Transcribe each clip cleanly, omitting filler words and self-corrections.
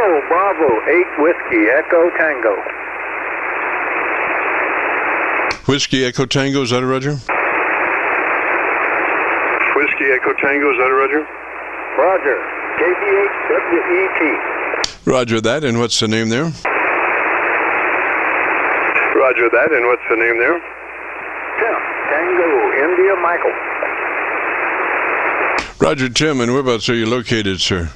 Bravo, 8 Whiskey, Echo Tango. Whiskey Echo Tango, is that a Roger? Whiskey Echo Tango, is that a Roger? Roger, KB8WET. Roger that, and what's the name there? Roger that, and what's the name there? Tim, Tango, India, Michael. Roger, Tim, and whereabouts are you located, sir?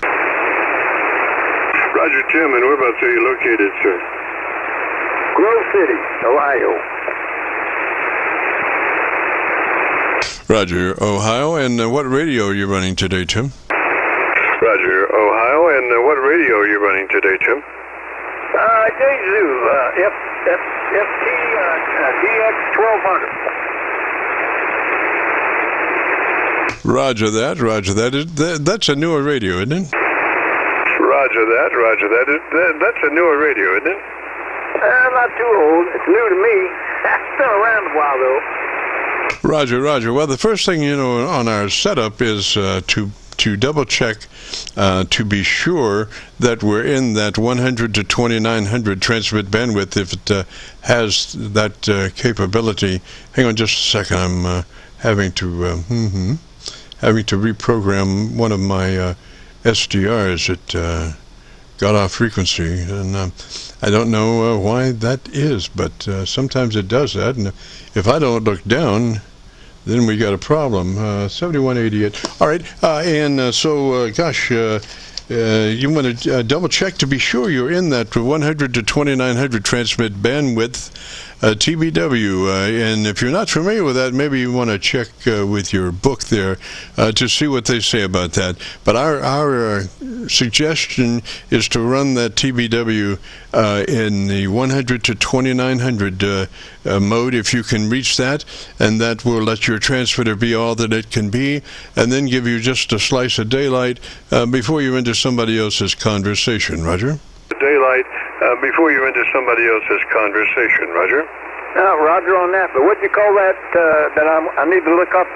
Roger, Tim, and whereabouts are you located, sir? Grove City, Ohio. Roger, Ohio, and what radio are you running today, Tim? Roger, Ohio, and what radio are you running today, Tim? Jesu, FTDX-1200. Roger that, Roger that. That's a newer radio, isn't it? Roger that, Roger that. That's a newer radio, isn't it? Not too old. It's new to me. It's been around a while, though. Roger, Roger. Well, the first thing, on our setup is to double check to be sure that we're in that 100 to 2900 transmit bandwidth if it has that capability. Hang on just a second. I'm having to reprogram one of my SDRs. It got off frequency, and I don't know why that is, but sometimes it does that, and if I don't look down, then we got a problem. 7188. All right, gosh, you want to double check to be sure you're in that 100 to 2900 transmit bandwidth, TBW. And if you're not familiar with that, maybe you want to check with your book there to see what they say about that. But our suggestion is to run that TBW in the 100 to 2900 mode, if you can reach that, and that will let your transmitter be all that it can be, and then give you just a slice of daylight before you're into somebody else's conversation. Roger? Daylight before you enter somebody else's conversation. Roger? Roger on that, but what do you call that I need to look up?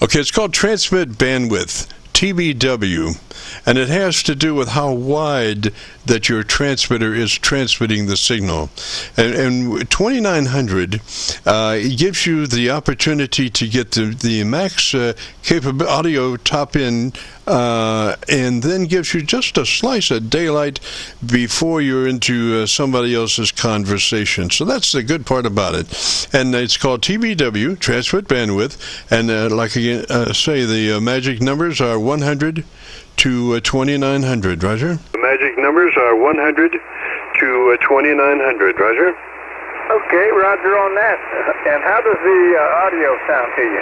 Okay, it's called transmit bandwidth, TBW, and it has to do with how wide that your transmitter is transmitting the signal. And 2900 gives you the opportunity to get the max audio top in, and then gives you just a slice of daylight before you're into somebody else's conversation. So that's the good part about it. And it's called TBW, transmit bandwidth, and like I say, the magic numbers are 100 to 2900. Roger? The magic numbers are 100 to 2900. Roger? Okay, Roger on that. And how does the audio sound to you?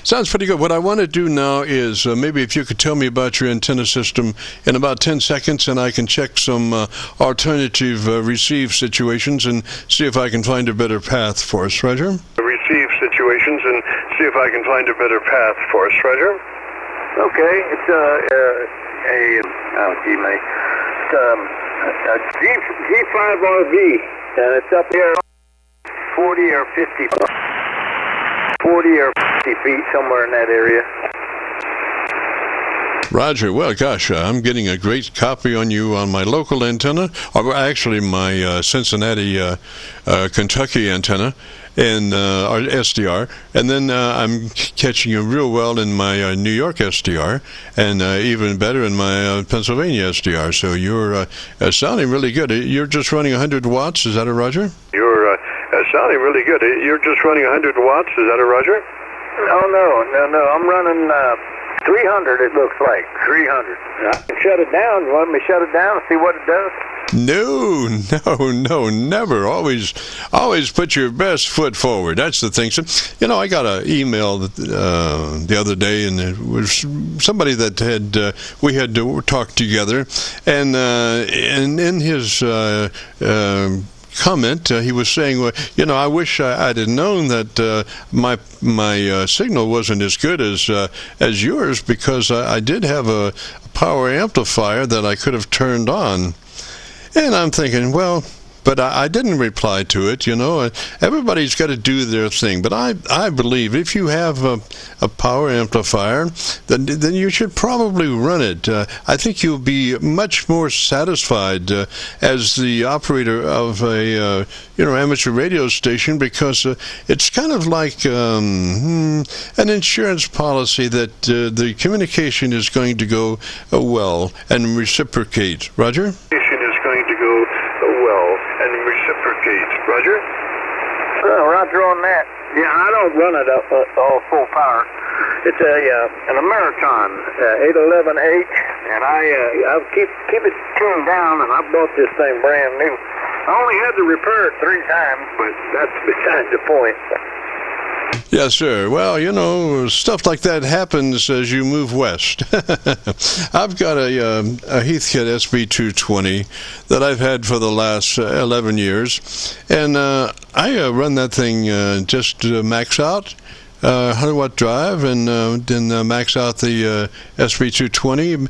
Sounds pretty good. What I want to do now is maybe if you could tell me about your antenna system in about 10 seconds, and I can check some alternative receive situations and see if I can find a better path for us. Roger? Receive situations and see if I can find a better path for us. Roger? Okay, it's G5RV, and it's up here 40 or 50 feet, somewhere in that area. Roger. Well, gosh, I'm getting a great copy on you on my local antenna, or actually my Cincinnati, Kentucky antenna, and our SDR, and then I'm catching you real well in my New York SDR, and even better in my Pennsylvania SDR. So you're sounding really good. You're just running 100 watts. Is that a Roger? You're sounding really good. You're just running 100 watts. Is that a Roger? Oh, no. I'm running 300, it looks like. 300. I can shut it down. You want me to shut it down and see what it does? No, never. Always put your best foot forward. That's the thing. So, I got an email the other day, and it was somebody that we had to talk together, and in his comment, he was saying, well, I wish I'd have known that my signal wasn't as good as yours, because I did have a power amplifier that I could have turned on. And I'm thinking, well, but I didn't reply to it. You know, everybody's got to do their thing. But I believe if you have a power amplifier, then you should probably run it. I think you'll be much more satisfied as the operator of a amateur radio station, because it's kind of like an insurance policy that the communication is going to go well and reciprocate. Roger? Is going to go well and reciprocate. Roger? Roger on that. Yeah, I don't run it all full power. It's an American 811H, and I keep it tuned down, and I bought this thing brand new. I only had to repair it 3 times, but that's beside the point. Yes, sir. Well, you know, stuff like that happens as you move west. I've got a Heathkit SB220 that I've had for the last 11 years, and I run that thing just to max out 100-watt drive, and then max out the SB220.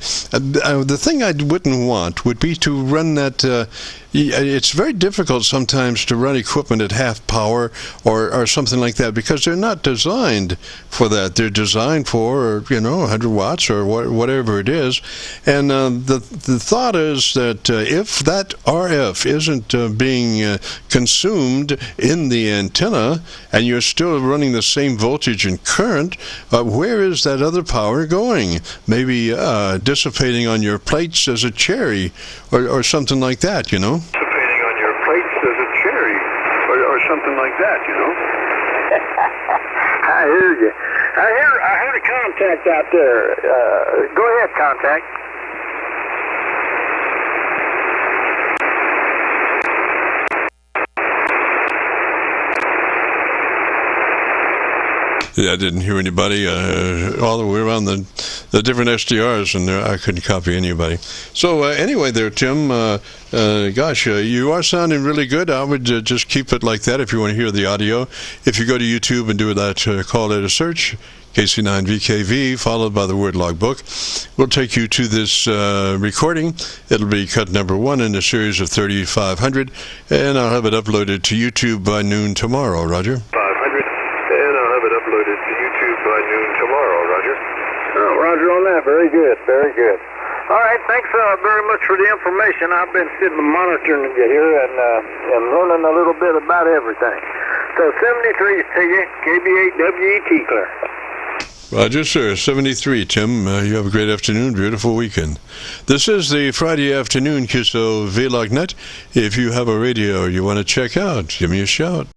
The thing I wouldn't want would be to run that. It's very difficult sometimes to run equipment at half power or something like that, because they're not designed for that. They're designed for 100 watts or whatever it is. And the thought is that if that RF isn't being consumed in the antenna, and you're still running the same voltage and current, where is that other power going? Maybe dissipating on your plates as a cherry or something like that, you know? Dissipating on your plates as a cherry or something like that, you know? I hear you. I heard a contact out there. Go ahead, contact. Yeah, I didn't hear anybody all the way around the different SDRs, and I couldn't copy anybody. So anyway there, Tim, gosh, you are sounding really good. I would just keep it like that if you want to hear the audio. If you go to YouTube and do that, call it a search, KC9VKV, followed by the word logbook, will take you to this recording. It'll be cut number 1 in a series of 3500, and I'll have it uploaded to YouTube by noon tomorrow. Roger? Roger on that. Very good. Very good. All right. Thanks very much for the information. I've been sitting monitoring you here and learning a little bit about everything. So 73 to you, KB8WET, clear. Roger, sir. 73, Tim. You have a great afternoon. Beautiful weekend. This is the Friday afternoon Qso-Vlog net. If you have a radio you want to check out, give me a shout.